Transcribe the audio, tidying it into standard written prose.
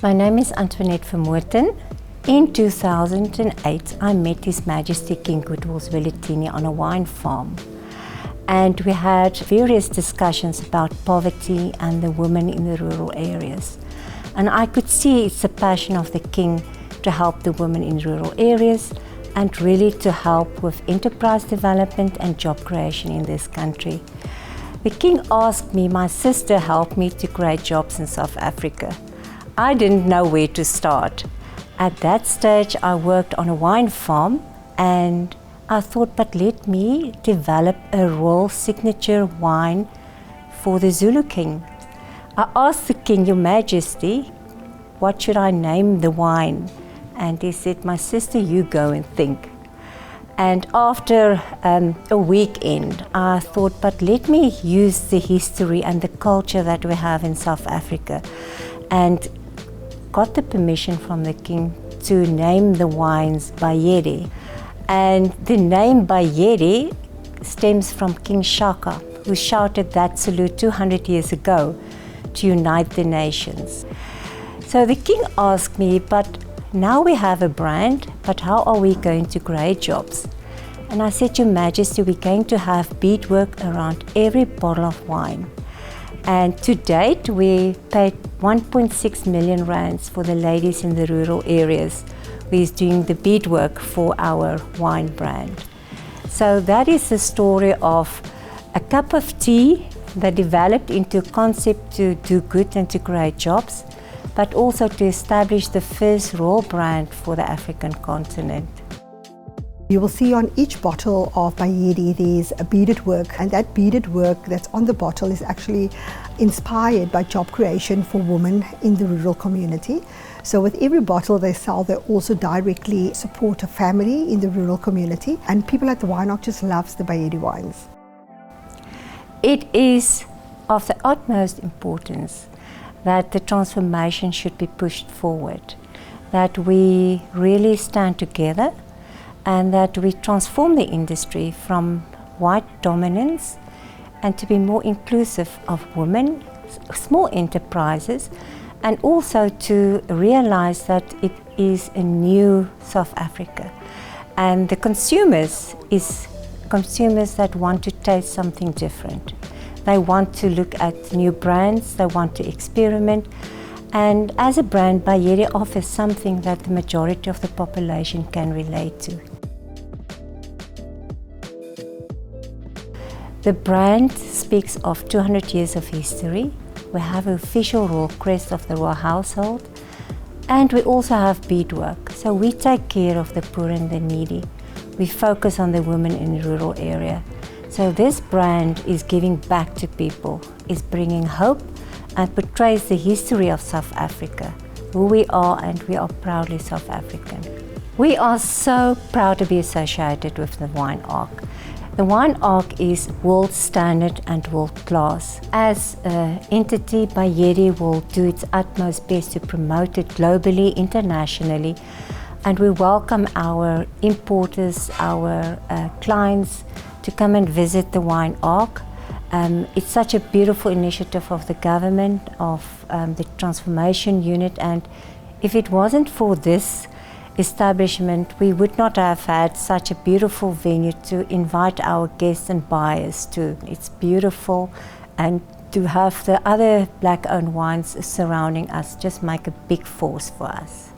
My name is Antoinette Vermooten. In 2008, I met His Majesty King Goodwill Zwelithini on a wine farm. And we had various discussions about poverty and the women in the rural areas. And I could see it's the passion of the King to help the women in rural areas and really to help with enterprise development and job creation in this country. The King asked me, my sister helped me to create jobs in South Africa. I didn't know where to start. At that stage, I worked on a wine farm and I thought, but let me develop a royal signature wine for the Zulu King. I asked the King, Your Majesty, what should I name the wine? And he said, my sister, you go and think. And after a weekend, I thought, but let me use the history and the culture that we have in South Africa, and got the permission from the King to name the wines Bayede. And the name Bayede stems from King Shaka, who shouted that salute 200 years ago to unite the nations. So the King asked me, but now we have a brand, but how are we going to create jobs? And I said, Your Majesty, we're going to have beadwork around every bottle of wine. And to date, we paid 1.6 million rands for the ladies in the rural areas who is doing the beadwork for our wine brand. So that is the story of a cup of tea that developed into a concept to do good and to create jobs, but also to establish the first royal brand for the African continent. You will see on each bottle of Bayede there's a beaded work, and that beaded work that's on the bottle is actually inspired by job creation for women in the rural community. So with every bottle they sell, they also directly support a family in the rural community, and people at the Wine just loves the Bayede wines. It is of the utmost importance that the transformation should be pushed forward, that we really stand together and that we transform the industry from white dominance and to be more inclusive of women, small enterprises, and also to realize that it is a new South Africa. And the consumers that want to taste something different. They want to look at new brands, they want to experiment. And as a brand, Bayede offers something that the majority of the population can relate to. The brand speaks of 200 years of history. We have an official royal crest of the royal household, and we also have beadwork. So we take care of the poor and the needy. We focus on the women in the rural area. So this brand is giving back to people, is bringing hope and portrays the history of South Africa, who we are, and we are proudly South African. We are so proud to be associated with the Wine Ark. The Wine Ark is world standard and world class. As an entity, Bayede will do its utmost best to promote it globally, internationally, and we welcome our importers, our clients to come and visit the Wine Ark. It's such a beautiful initiative of the government, of the Transformation Unit, and if it wasn't for this establishment, we would not have had such a beautiful venue to invite our guests and buyers to. It's beautiful, and to have the other black-owned wines surrounding us just make a big force for us.